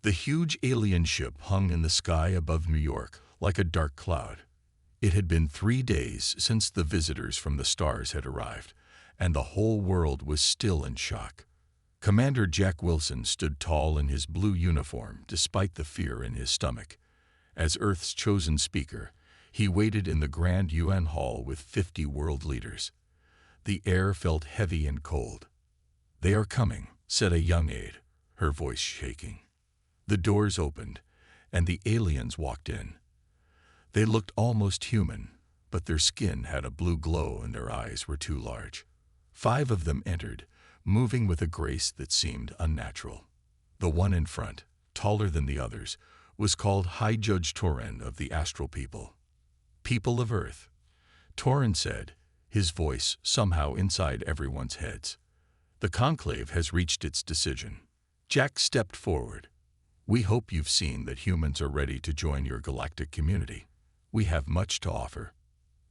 The huge alien ship hung in the sky above New York like a dark cloud. It had been 3 days since the visitors from the stars had arrived, and the whole world was still in shock. Commander Jack Wilson stood tall in his blue uniform despite the fear in his stomach. As Earth's chosen speaker, he waited in the grand UN hall with 50 world leaders. The air felt heavy and cold. "They are coming," said a young aide, her voice shaking. The doors opened, and the aliens walked in. They looked almost human, but their skin had a blue glow and their eyes were too large. 5 of them entered, moving with a grace that seemed unnatural. The one in front, taller than the others, was called High Judge Torin of the Astral People. "People of Earth," Torin said, his voice somehow inside everyone's heads. "The conclave has reached its decision." Jack stepped forward. "We hope you've seen that humans are ready to join your galactic community. We have much to offer."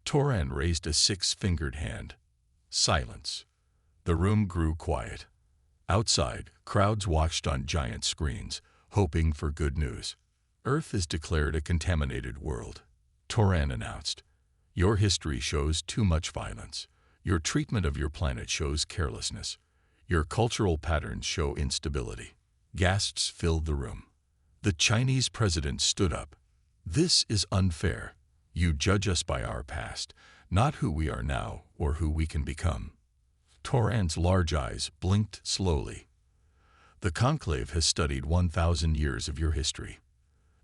Torin raised a 6-fingered hand. Silence. The room grew quiet. Outside, crowds watched on giant screens, hoping for good news. "Earth is declared a contaminated world," Torin announced. "Your history shows too much violence. Your treatment of your planet shows carelessness. Your cultural patterns show instability." Gasps filled the room. The Chinese president stood up. "This is unfair. You judge us by our past, not who we are now or who we can become." Torin's large eyes blinked slowly. "The conclave has studied 1,000 years of your history.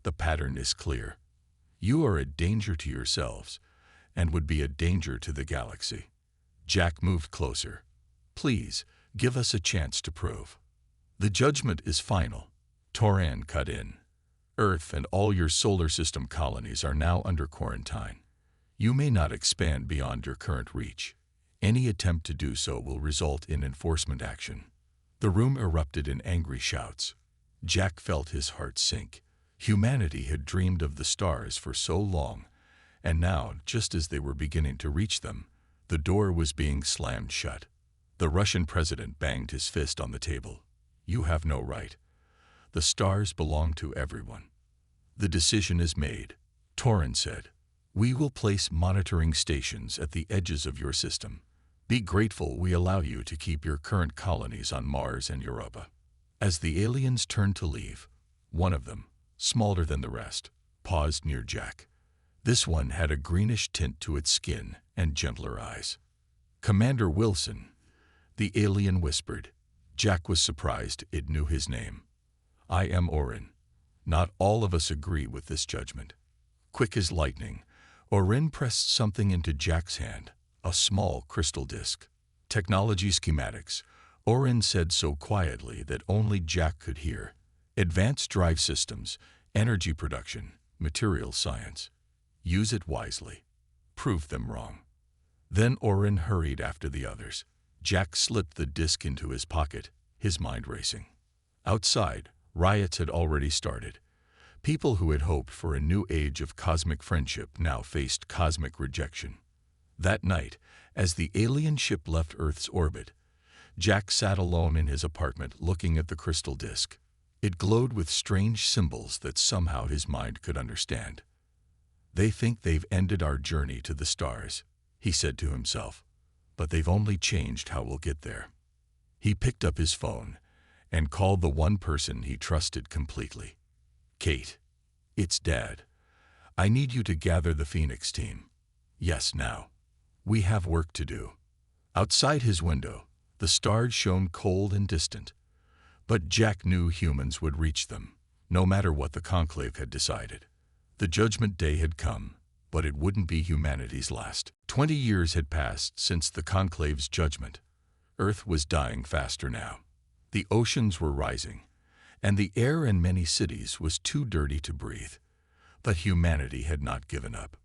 The pattern is clear. You are a danger to yourselves and would be a danger to the galaxy." Jack moved closer. "Please, give us a chance to prove." "The judgment is final," Torin cut in. "Earth and all your solar system colonies are now under quarantine. You may not expand beyond your current reach. Any attempt to do so will result in enforcement action." The room erupted in angry shouts. Jack felt his heart sink. Humanity had dreamed of the stars for so long, and now, just as they were beginning to reach them, the door was being slammed shut. The Russian president banged his fist on the table. "You have no right. The stars belong to everyone." "The decision is made," Torin said. "We will place monitoring stations at the edges of your system. Be grateful we allow you to keep your current colonies on Mars and Europa." As the aliens turned to leave, one of them, smaller than the rest, paused near Jack. This one had a greenish tint to its skin and gentler eyes. "Commander Wilson," the alien whispered. Jack was surprised it knew his name. "I am Orin. Not all of us agree with this judgment." Quick as lightning, Orin pressed something into Jack's hand, a small crystal disc. "Technology schematics," Orin said so quietly that only Jack could hear. "Advanced drive systems, energy production, material science. Use it wisely. Prove them wrong." Then Orin hurried after the others. Jack slipped the disc into his pocket, his mind racing. Outside, riots had already started. People who had hoped for a new age of cosmic friendship now faced cosmic rejection. That night, as the alien ship left Earth's orbit, Jack sat alone in his apartment looking at the crystal disc. It glowed with strange symbols that somehow his mind could understand. "They think they've ended our journey to the stars," he said to himself, "but they've only changed how we'll get there." He picked up his phone and called the one person he trusted completely. "Kate, it's Dad. I need you to gather the Phoenix team. Yes, now. We have work to do." Outside his window, the stars shone cold and distant. But Jack knew humans would reach them, no matter what the conclave had decided. The judgment day had come, but it wouldn't be humanity's last. 20 years had passed since the conclave's judgment. Earth was dying faster now. The oceans were rising, and the air in many cities was too dirty to breathe. But humanity had not given up.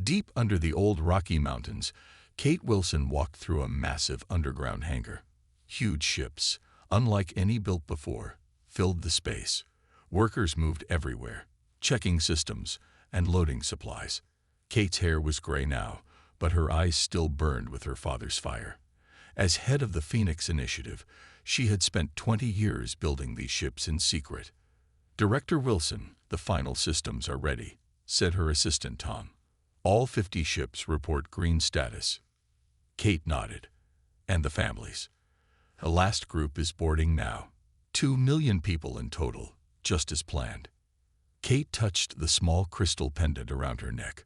Deep under the old Rocky Mountains, Kate Wilson walked through a massive underground hangar. Huge ships, unlike any built before, filled the space. Workers moved everywhere, checking systems and loading supplies. Kate's hair was gray now, but her eyes still burned with her father's fire. As head of the Phoenix Initiative, she had spent 20 years building these ships in secret. Director Wilson, the final systems are ready, said her assistant Tom. All 50 ships report green status. Kate nodded. And the families? The last group is boarding now. 2 million people in total, just as planned. Kate touched the small crystal pendant around her neck,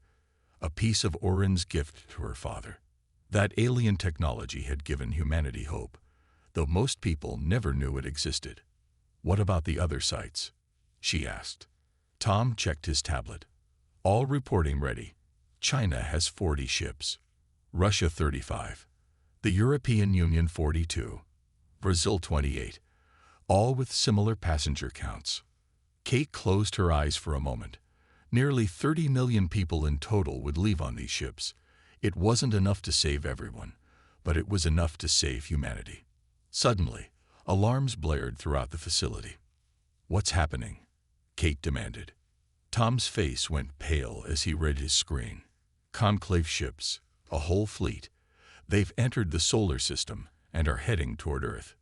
a piece of Orin's gift to her father. That alien technology had given humanity hope, though most people never knew it existed. What about the other sites? She asked. Tom checked his tablet. All reporting ready. China has 40 ships. Russia 35. The European Union 42. Brazil 28. All with similar passenger counts. Kate closed her eyes for a moment. Nearly 30 million people in total would leave on these ships. It wasn't enough to save everyone, but it was enough to save humanity. Suddenly, alarms blared throughout the facility. What's happening? Kate demanded. Tom's face went pale as he read his screen. Conclave ships, a whole fleet. They've entered the solar system and are heading toward Earth.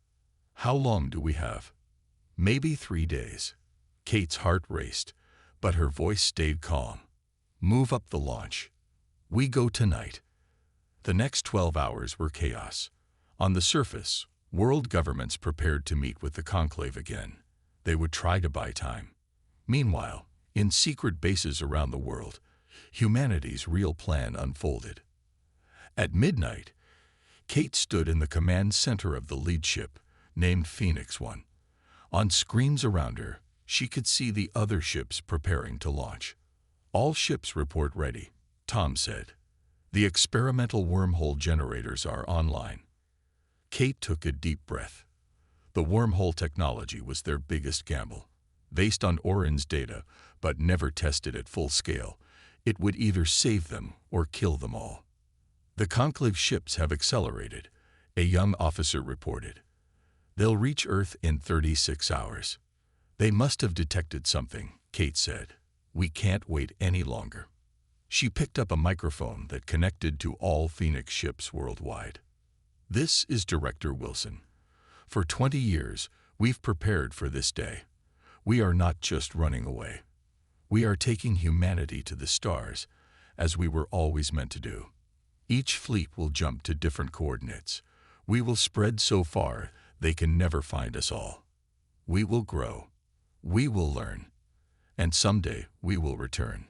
How long do we have? Maybe 3 days. Kate's heart raced, but her voice stayed calm. Move up the launch. We go tonight. The next 12 hours were chaos. On the surface, world governments prepared to meet with the conclave again. They would try to buy time. Meanwhile, in secret bases around the world, humanity's real plan unfolded. At midnight, Kate stood in the command center of the lead ship, named Phoenix 1. On screens around her, she could see the other ships preparing to launch. All ships report ready, Tom said. The experimental wormhole generators are online. Kate took a deep breath. The wormhole technology was their biggest gamble. Based on Orin's data, but never tested at full scale, it would either save them or kill them all. The conclave ships have accelerated, a young officer reported. They'll reach Earth in 36 hours. They must have detected something, Kate said. We can't wait any longer. She picked up a microphone that connected to all Phoenix ships worldwide. This is Director Wilson. For 20 years, we've prepared for this day. We are not just running away. We are taking humanity to the stars, as we were always meant to do. Each fleet will jump to different coordinates. We will spread so far they can never find us all. We will grow. We will learn. And someday we will return.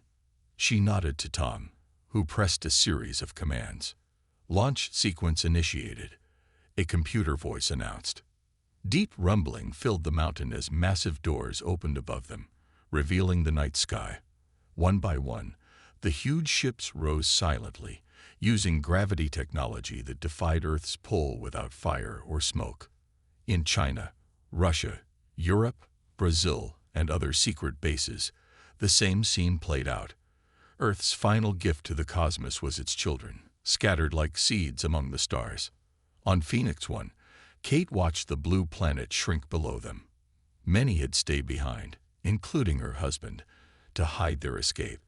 She nodded to Tom, who pressed a series of commands. Launch sequence initiated, a computer voice announced. Deep rumbling filled the mountain as massive doors opened above them, revealing the night sky. One by one, the huge ships rose silently, using gravity technology that defied Earth's pull without fire or smoke. In China, Russia, Europe, Brazil, and other secret bases, the same scene played out. Earth's final gift to the cosmos was its children, scattered like seeds among the stars. On Phoenix 1, Kate watched the blue planet shrink below them. Many had stayed behind, including her husband, to hide their escape.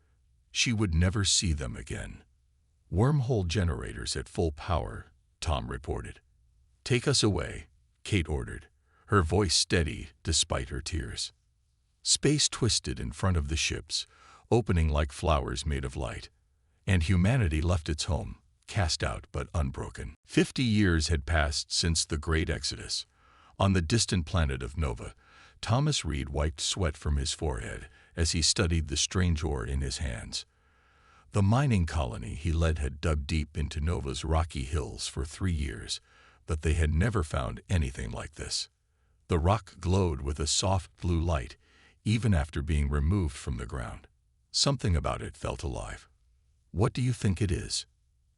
She would never see them again. Wormhole generators at full power, Tom reported. Take us away, Kate ordered, her voice steady despite her tears. Space twisted in front of the ships, opening like flowers made of light, and humanity left its home, cast out but unbroken. 50 years had passed since the Great Exodus. On the distant planet of Nova, Thomas Reed wiped sweat from his forehead as he studied the strange ore in his hands. The mining colony he led had dug deep into Nova's rocky hills for 3 years, but they had never found anything like this. The rock glowed with a soft blue light, even after being removed from the ground. Something about it felt alive. What do you think it is?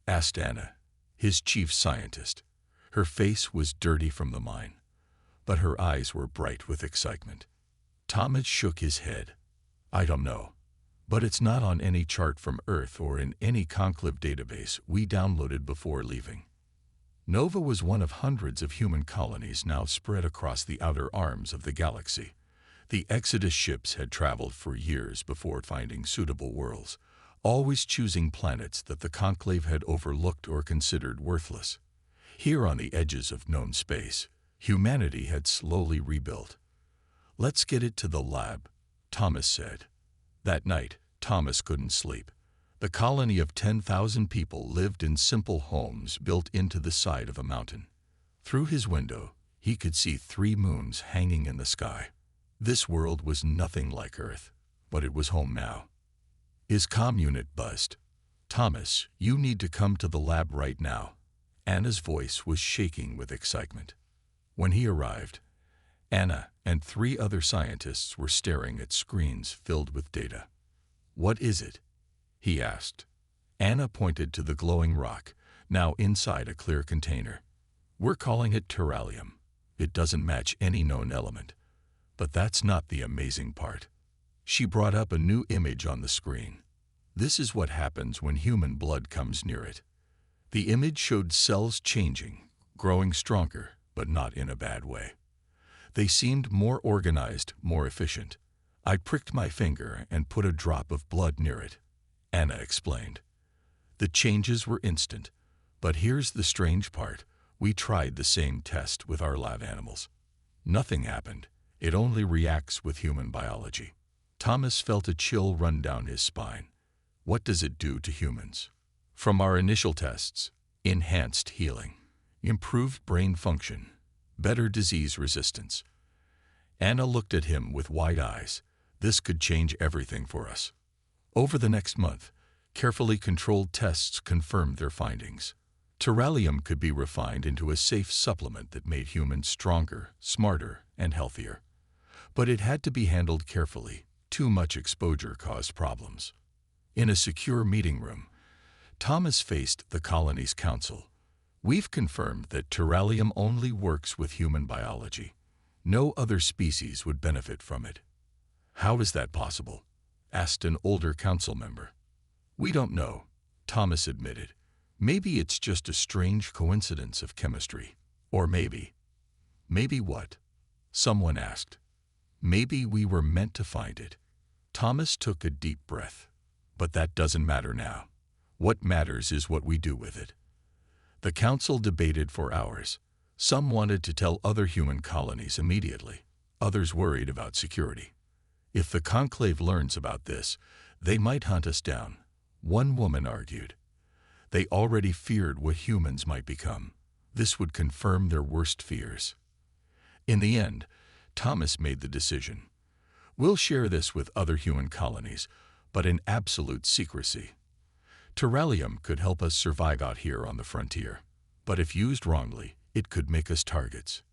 Asked Anna, his chief scientist. Her face was dirty from the mine, but her eyes were bright with excitement. Thomas shook his head. I don't know, but it's not on any chart from Earth or in any conclave database we downloaded before leaving. Nova was one of hundreds of human colonies now spread across the outer arms of the galaxy. The Exodus ships had traveled for years before finding suitable worlds, always choosing planets that the conclave had overlooked or considered worthless. Here on the edges of known space, humanity had slowly rebuilt. Let's get it to the lab, Thomas said. That night, Thomas couldn't sleep. The colony of 10,000 people lived in simple homes built into the side of a mountain. Through his window, he could see 3 moons hanging in the sky. This world was nothing like Earth, but it was home now. His comm unit buzzed. "Thomas, you need to come to the lab right now." Anna's voice was shaking with excitement. When he arrived, Anna and 3 other scientists were staring at screens filled with data. "What is it?" he asked. Anna pointed to the glowing rock, now inside a clear container. "We're calling it terralium. It doesn't match any known element. But that's not the amazing part." She brought up a new image on the screen. "This is what happens when human blood comes near it." The image showed cells changing, growing stronger, but not in a bad way. They seemed more organized, more efficient. "I pricked my finger and put a drop of blood near it," Anna explained. "The changes were instant. But here's the strange part. We tried the same test with our lab animals. Nothing happened. It only reacts with human biology." Thomas felt a chill run down his spine. "What does it do to humans?" "From our initial tests, enhanced healing, improved brain function, better disease resistance." Anna looked at him with wide eyes. "This could change everything for us." Over the next month, carefully controlled tests confirmed their findings. Terralium could be refined into a safe supplement that made humans stronger, smarter, and healthier. But it had to be handled carefully. Too much exposure caused problems. In a secure meeting room, Thomas faced the colony's council. "We've confirmed that terralium only works with human biology. No other species would benefit from it." "How is that possible?" asked an older council member. "We don't know," Thomas admitted. "Maybe it's just a strange coincidence of chemistry. Or maybe—" "Maybe what?" someone asked. "Maybe we were meant to find it." Thomas took a deep breath. "But that doesn't matter now. What matters is what we do with it." The council debated for hours. Some wanted to tell other human colonies immediately. Others worried about security. "If the conclave learns about this, they might hunt us down," one woman argued. "They already feared what humans might become. This would confirm their worst fears." In the end, Thomas made the decision. "We'll share this with other human colonies, but in absolute secrecy. Terralium could help us survive out here on the frontier, but if used wrongly, it could make us targets."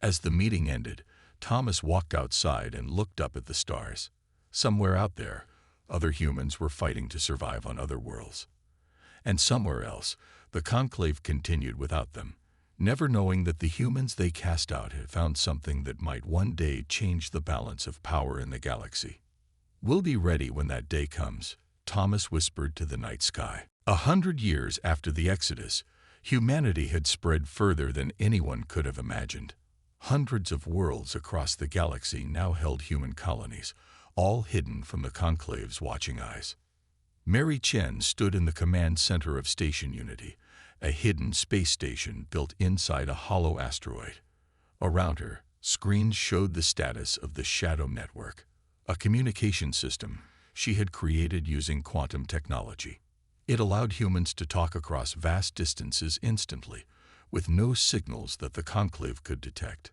As the meeting ended, Thomas walked outside and looked up at the stars. Somewhere out there, other humans were fighting to survive on other worlds. And somewhere else, the conclave continued without them, never knowing that the humans they cast out had found something that might one day change the balance of power in the galaxy. "We'll be ready when that day comes," Thomas whispered to the night sky. 100 years after the Exodus, humanity had spread further than anyone could have imagined. Hundreds of worlds across the galaxy now held human colonies, all hidden from the conclave's watching eyes. Mary Chen stood in the command center of Station Unity, a hidden space station built inside a hollow asteroid. Around her, screens showed the status of the Shadow Network, a communication system she had created using quantum technology. It allowed humans to talk across vast distances instantly, with no signals that the conclave could detect.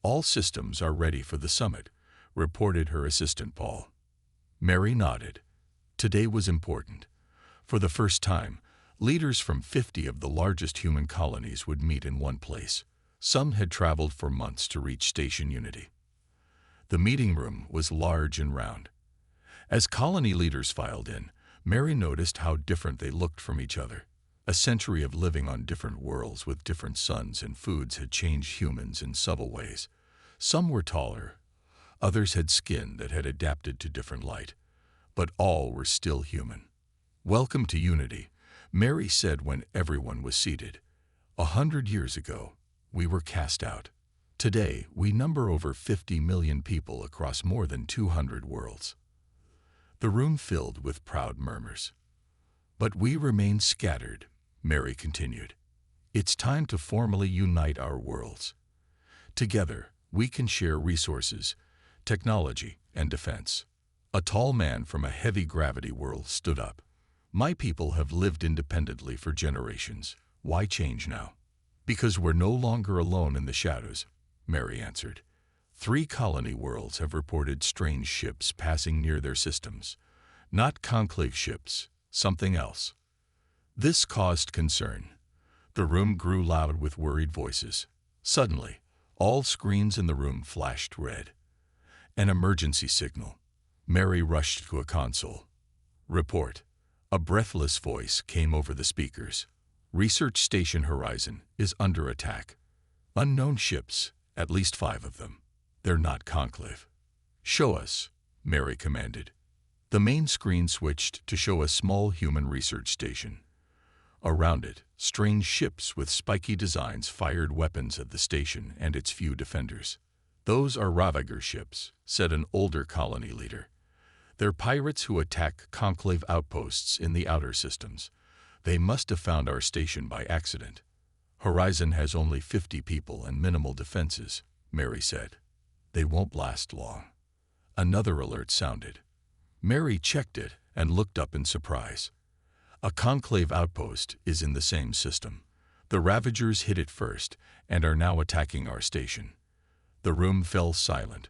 "All systems are ready for the summit," reported her assistant Paul. Mary nodded. Today was important. For the first time, leaders from 50 of the largest human colonies would meet in one place. Some had traveled for months to reach Station Unity. The meeting room was large and round. As colony leaders filed in, Mary noticed how different they looked from each other. A century of living on different worlds with different suns and foods had changed humans in subtle ways. Some were taller, others had skin that had adapted to different light, but all were still human. "Welcome to Unity," Mary said when everyone was seated. 100 years ago, we were cast out. Today, we number over 50 million people across more than 200 worlds. The room filled with proud murmurs. "But we remain scattered," Mary continued. "It's time to formally unite our worlds. Together, we can share resources, technology, and defense. A tall man from a heavy gravity world stood up. My people have lived independently for generations. Why change now? Because we're no longer alone in the shadows, Mary answered. 3 colony worlds have reported strange ships passing near their systems. Not conclave ships, something else. This caused concern. The room grew loud with worried voices. Suddenly, all screens in the room flashed red. An emergency signal. Mary rushed to a console. Report. A breathless voice came over the speakers. Research Station Horizon is under attack. Unknown ships, at least 5 of them. They're not conclave. Show us, Mary commanded. The main screen switched to show a small human research station. Around it, strange ships with spiky designs fired weapons at the station and its few defenders. Those are Ravager ships, said an older colony leader. They're pirates who attack conclave outposts in the outer systems. They must have found our station by accident. Horizon has only 50 people and minimal defenses, Mary said. They won't last long. Another alert sounded. Mary checked it and looked up in surprise. A conclave outpost is in the same system. The Ravagers hit it first and are now attacking our station. The room fell silent.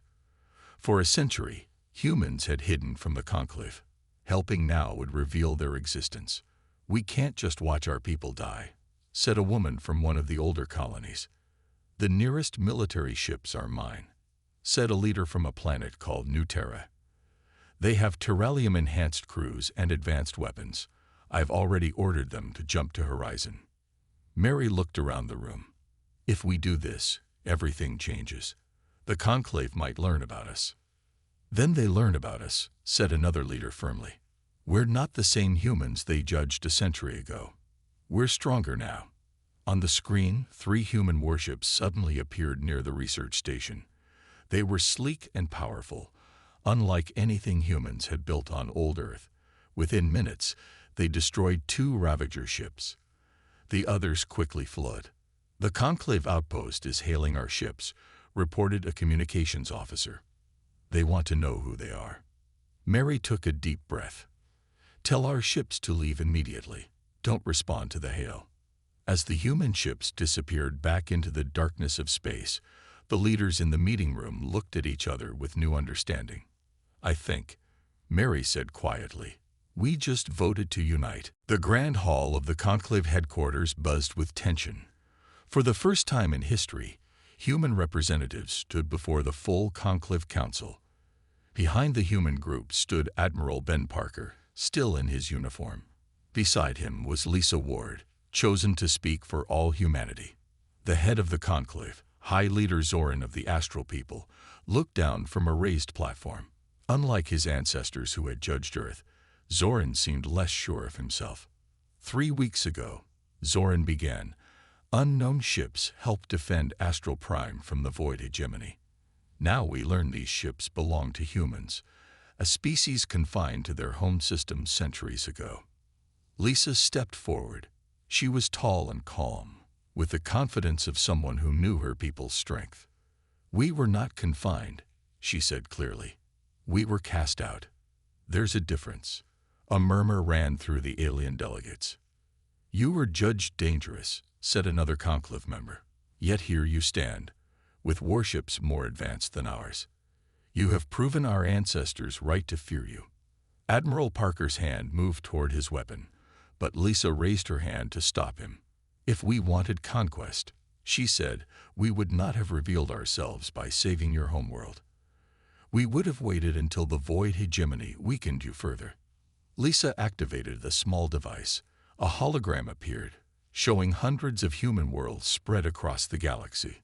For a century, humans had hidden from the conclave. Helping now would reveal their existence. We can't just watch our people die, said a woman from one of the older colonies. The nearest military ships are mine, said a leader from a planet called New Terra. They have Terralium-enhanced crews and advanced weapons. I've already ordered them to jump to Horizon. Mary looked around the room. If we do this, everything changes. The conclave might learn about us. Then they learn about us, said another leader firmly. We're not the same humans they judged a century ago. We're stronger now. On the screen, 3 human warships suddenly appeared near the research station. They were sleek and powerful, unlike anything humans had built on old Earth. Within minutes, they destroyed 2 Ravager ships. The others quickly fled. The conclave outpost is hailing our ships, reported a communications officer. They want to know who they are. Mary took a deep breath. Tell our ships to leave immediately. Don't respond to the hail. As the human ships disappeared back into the darkness of space, the leaders in the meeting room looked at each other with new understanding. I think, Mary said quietly, we just voted to unite. The grand hall of the conclave headquarters buzzed with tension. For the first time in history, human representatives stood before the full conclave council. Behind the human group stood Admiral Ben Parker, still in his uniform. Beside him was Lisa Ward, chosen to speak for all humanity. The head of the conclave, High Leader Zoran of the Astral People, looked down from a raised platform. Unlike his ancestors who had judged Earth, Zoran seemed less sure of himself. 3 weeks ago, Zoran began, unknown ships helped defend Astral Prime from the Void hegemony. Now we learn these ships belong to humans, a species confined to their home system centuries ago. Lisa stepped forward. She was tall and calm, with the confidence of someone who knew her people's strength. We were not confined, she said clearly. We were cast out. There's a difference. A murmur ran through the alien delegates. You were judged dangerous, said another conclave member. Yet here you stand, with warships more advanced than ours. You have proven our ancestors right to fear you. Admiral Parker's hand moved toward his weapon, but Lisa raised her hand to stop him. If we wanted conquest, she said, we would not have revealed ourselves by saving your homeworld. We would have waited until the Void hegemony weakened you further. Lisa activated the small device. A hologram appeared, showing hundreds of human worlds spread across the galaxy.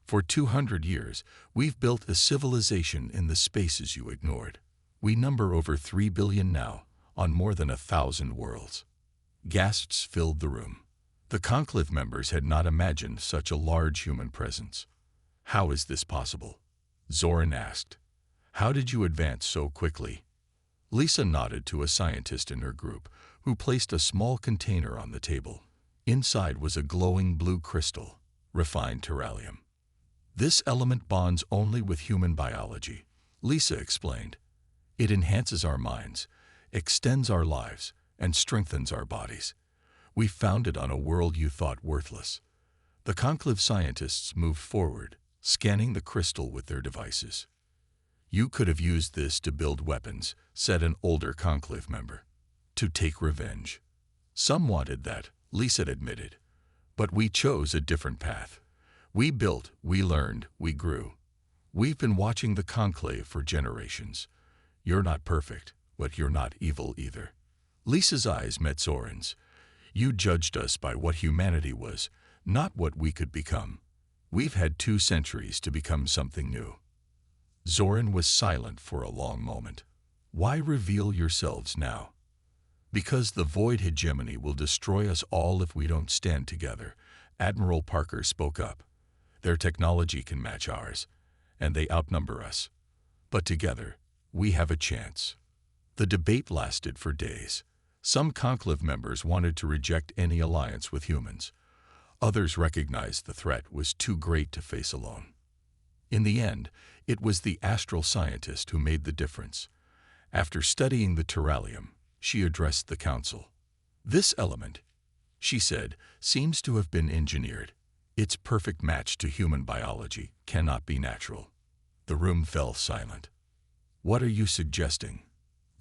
For 200 years, we've built a civilization in the spaces you ignored. We number over 3 billion now, on more than 1,000 worlds. Gasps filled the room. The conclave members had not imagined such a large human presence. How is this possible? Zoran asked. How did you advance so quickly? Lisa nodded to a scientist in her group, who placed a small container on the table. Inside was a glowing blue crystal, refined terralium. This element bonds only with human biology. Lisa explained. It enhances our minds, extends our lives, and strengthens our bodies. We found it on a world you thought worthless. The Conclave scientists moved forward, scanning the crystal with their devices. You could have used this to build weapons, said an older Conclave member. To take revenge. Some wanted that, Lisa admitted. But we chose a different path. We built, we learned, we grew. We've been watching the Conclave for generations. You're not perfect, but you're not evil either. Lisa's eyes met Zoran's. You judged us by what humanity was, not what we could become. We've had 2 centuries to become something new. Zoran was silent for a long moment. Why reveal yourselves now? Because the void hegemony will destroy us all if we don't stand together, Admiral Parker spoke up. Their technology can match ours, and they outnumber us. But together, we have a chance. The debate lasted for days. Some Conclave members wanted to reject any alliance with humans. Others recognized the threat was too great to face alone. In the end, it was the astral scientist who made the difference. After studying the terralium, she addressed the council. This element, she said, seems to have been engineered. Its perfect match to human biology cannot be natural. The room fell silent. What are you suggesting?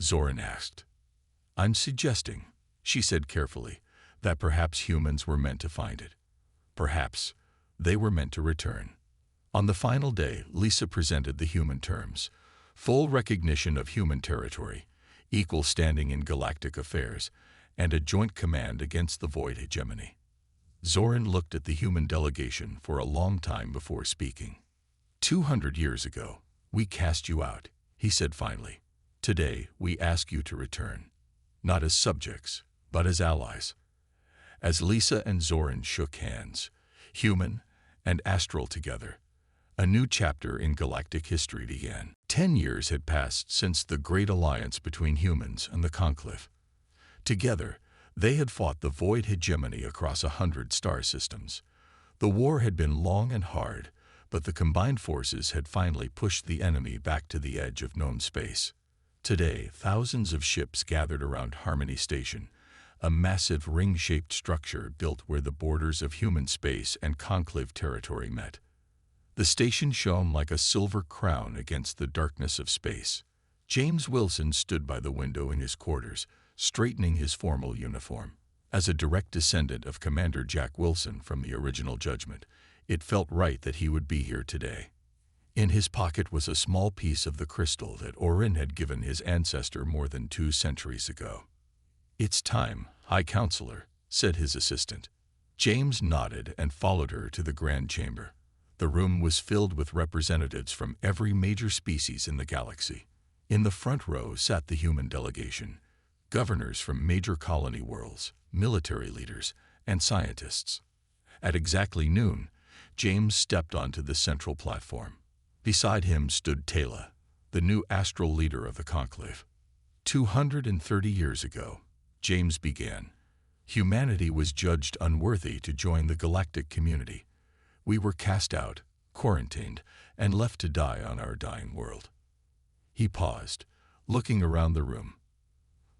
Zoran asked. I'm suggesting, she said carefully, that perhaps humans were meant to find it. Perhaps they were meant to return. On the final day, Lisa presented the human terms. Full recognition of human territory, equal standing in galactic affairs, and a joint command against the void hegemony. Zoran looked at the human delegation for a long time before speaking. 200 years ago, we cast you out, he said finally. Today, we ask you to return. Not as subjects, but as allies. As Lisa and Zoran shook hands, human and astral together, a new chapter in galactic history began. 10 years had passed since the great alliance between humans and the Conclave. Together, they had fought the void hegemony across 100 star systems. The war had been long and hard, but the combined forces had finally pushed the enemy back to the edge of known space. Today, thousands of ships gathered around Harmony Station, a massive ring-shaped structure built where the borders of human space and Conclave territory met. The station shone like a silver crown against the darkness of space. James Wilson stood by the window in his quarters, straightening his formal uniform. As a direct descendant of Commander Jack Wilson from the original Judgment, it felt right that he would be here today. In his pocket was a small piece of the crystal that Orin had given his ancestor more than 2 centuries ago. It's time, High Counselor, said his assistant. James nodded and followed her to the Grand Chamber. The room was filled with representatives from every major species in the galaxy. In the front row sat the human delegation, governors from major colony worlds, military leaders, and scientists. At exactly noon, James stepped onto the central platform. Beside him stood Taylor, the new astral leader of the Conclave. 230 years ago, James began. Humanity was judged unworthy to join the galactic community. We were cast out, quarantined, and left to die on our dying world. He paused, looking around the room.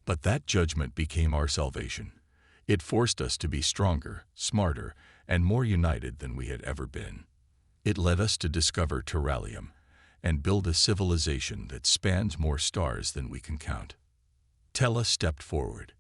But that judgment became our salvation. It forced us to be stronger, smarter, and more united than we had ever been. It led us to discover terralium and build a civilization that spans more stars than we can count. Tella stepped forward.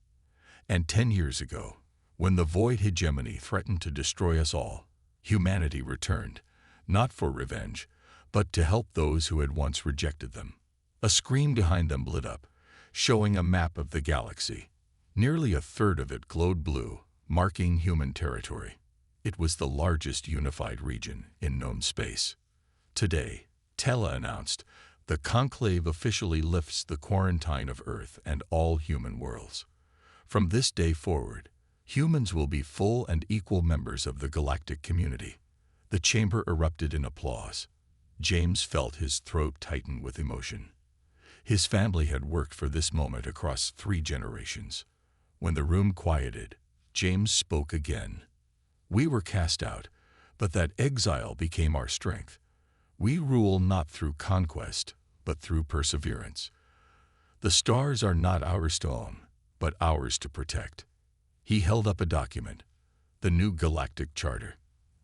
And 10 years ago, when the void hegemony threatened to destroy us all, humanity returned, not for revenge, but to help those who had once rejected them. A screen behind them lit up, showing a map of the galaxy. Nearly a third of it glowed blue, marking human territory. It was the largest unified region in known space. Today, Tella announced, the Conclave officially lifts the quarantine of Earth and all human worlds. From this day forward, humans will be full and equal members of the galactic community. The chamber erupted in applause. James felt his throat tighten with emotion. His family had worked for this moment across 3 generations. When the room quieted, James spoke again. We were cast out, but that exile became our strength. We rule not through conquest, but through perseverance. The stars are not ours to own, but ours to protect. He held up a document, the new Galactic Charter.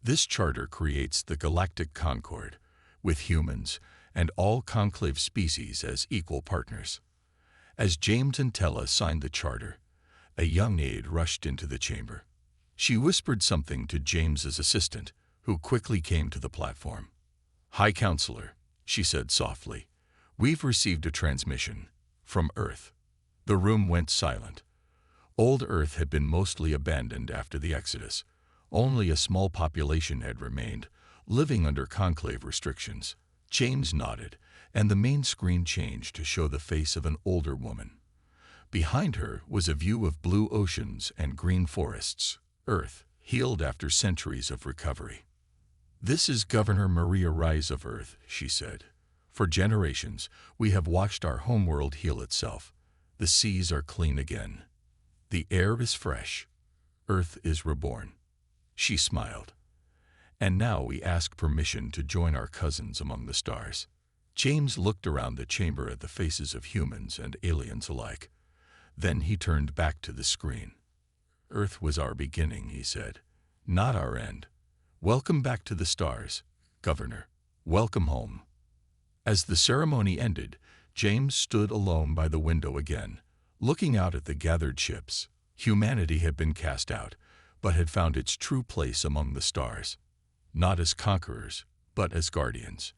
This charter creates the Galactic Concord, with humans and all conclave species as equal partners. As James and Tella signed the charter, a young aide rushed into the chamber. She whispered something to James's assistant, who quickly came to the platform. "High Counselor," she said softly, "we've received a transmission from Earth." The room went silent. Old Earth had been mostly abandoned after the Exodus. Only a small population had remained, living under conclave restrictions. James nodded, and the main screen changed to show the face of an older woman. Behind her was a view of blue oceans and green forests. Earth, healed after centuries of recovery. "This is Governor Maria Rise of Earth," she said. "For generations, we have watched our homeworld heal itself. The seas are clean again. The air is fresh. Earth is reborn." She smiled. "And now we ask permission to join our cousins among the stars." James looked around the chamber at the faces of humans and aliens alike. Then he turned back to the screen. "Earth was our beginning," he said, "not our end. Welcome back to the stars, Governor. Welcome home." As the ceremony ended, James stood alone by the window again, looking out at the gathered ships. Humanity had been cast out, but had found its true place among the stars. Not as conquerors, but as guardians.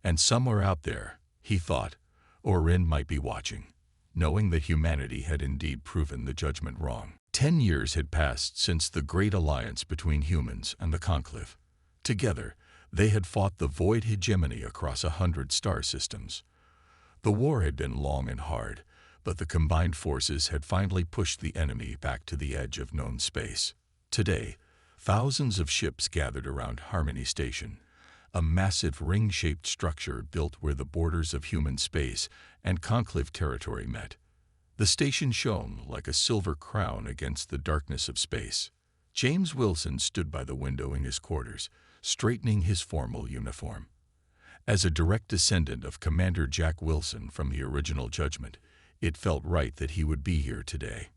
And somewhere out there, he thought, Orin might be watching, knowing that humanity had indeed proven the judgment wrong. 10 years had passed since the great alliance between humans and the Conclave. Together, they had fought the void hegemony across 100 star systems. The war had been long and hard, but the combined forces had finally pushed the enemy back to the edge of known space. Today, thousands of ships gathered around Harmony Station, a massive ring-shaped structure built where the borders of human space and Conclave territory met. The station shone like a silver crown against the darkness of space. James Wilson stood by the window in his quarters, straightening his formal uniform. As a direct descendant of Commander Jack Wilson from the original Judgment, it felt right that he would be here today.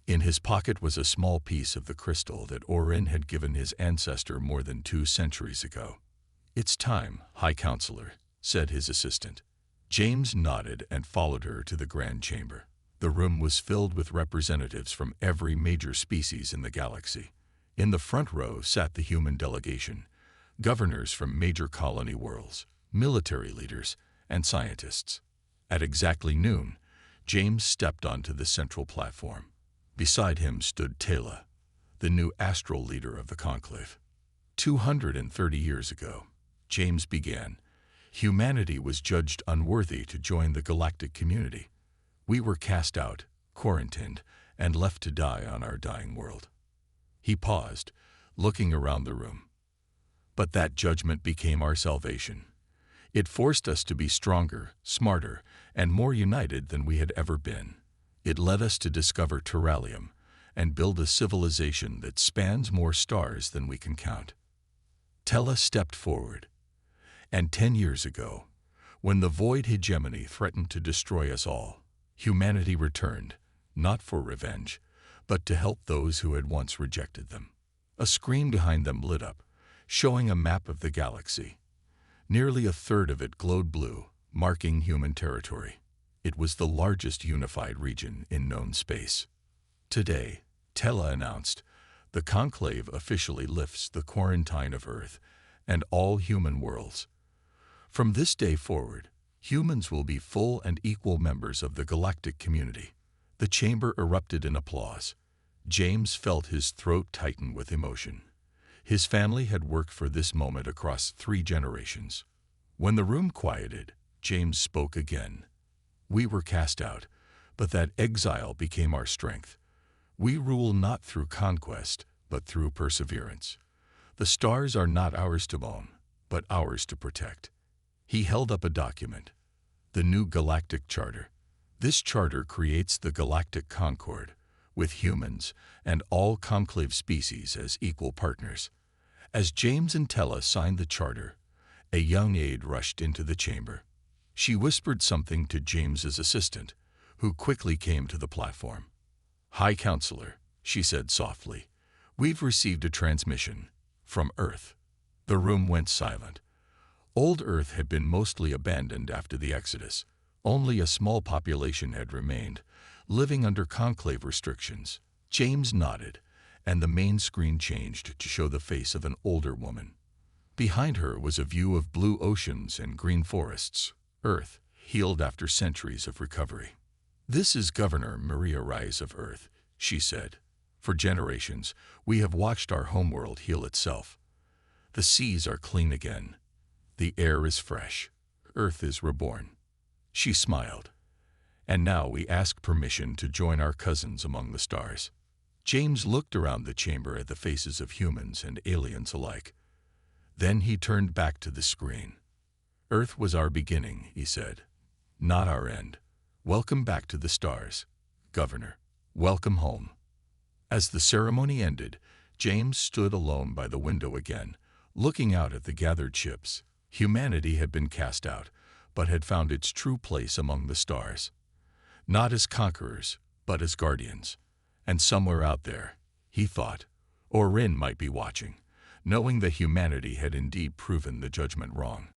In his pocket was a small piece of the crystal that Orin had given his ancestor more than 2 centuries ago. "It's time, High Counselor," said his assistant. James nodded and followed her to the Grand Chamber. The room was filled with representatives from every major species in the galaxy. In the front row sat the human delegation, governors from major colony worlds, military leaders, and scientists. At exactly noon, James stepped onto the central platform. Beside him stood Tela, the new astral leader of the Conclave. 230 years ago, James began, humanity was judged unworthy to join the galactic community. We were cast out, quarantined, and left to die on our dying world. He paused, looking around the room. But that judgment became our salvation. It forced us to be stronger, smarter, and more united than we had ever been. It led us to discover Terralium and build a civilization that spans more stars than we can count. Tella stepped forward. And 10 years ago, when the void hegemony threatened to destroy us all, humanity returned, not for revenge, but to help those who had once rejected them. A screen behind them lit up, showing a map of the galaxy. Nearly a third of it glowed blue, marking human territory. It was the largest unified region in known space. Today, Tella announced, the Conclave officially lifts the quarantine of Earth and all human worlds. From this day forward, humans will be full and equal members of the galactic community. The chamber erupted in applause. James felt his throat tighten with emotion. His family had worked for this moment across 3 generations. When the room quieted, James spoke again. "We were cast out, but that exile became our strength. We rule not through conquest, but through perseverance. The stars are not ours to own, but ours to protect." He held up a document, the new Galactic Charter. This charter creates the Galactic Concord, with humans and all conclave species as equal partners. As James and Tella signed the charter, a young aide rushed into the chamber. She whispered something to James's assistant, who quickly came to the platform. "High Counselor," she said softly, "we've received a transmission from Earth." The room went silent. Old Earth had been mostly abandoned after the Exodus. Only a small population had remained, living under conclave restrictions. James nodded, and the main screen changed to show the face of an older woman. Behind her was a view of blue oceans and green forests. Earth, healed after centuries of recovery. "This is Governor Maria Rise of Earth," she said. "For generations, we have watched our homeworld heal itself. The seas are clean again. The air is fresh. Earth is reborn." She smiled. "And now we ask permission to join our cousins among the stars." James looked around the chamber at the faces of humans and aliens alike. Then he turned back to the screen. "Earth was our beginning," he said, "not our end. Welcome back to the stars, Governor. Welcome home." As the ceremony ended, James stood alone by the window again, looking out at the gathered ships. Humanity had been cast out, but had found its true place among the stars. Not as conquerors, but as guardians. And somewhere out there, he thought, Orin might be watching, knowing that humanity had indeed proven the judgment wrong.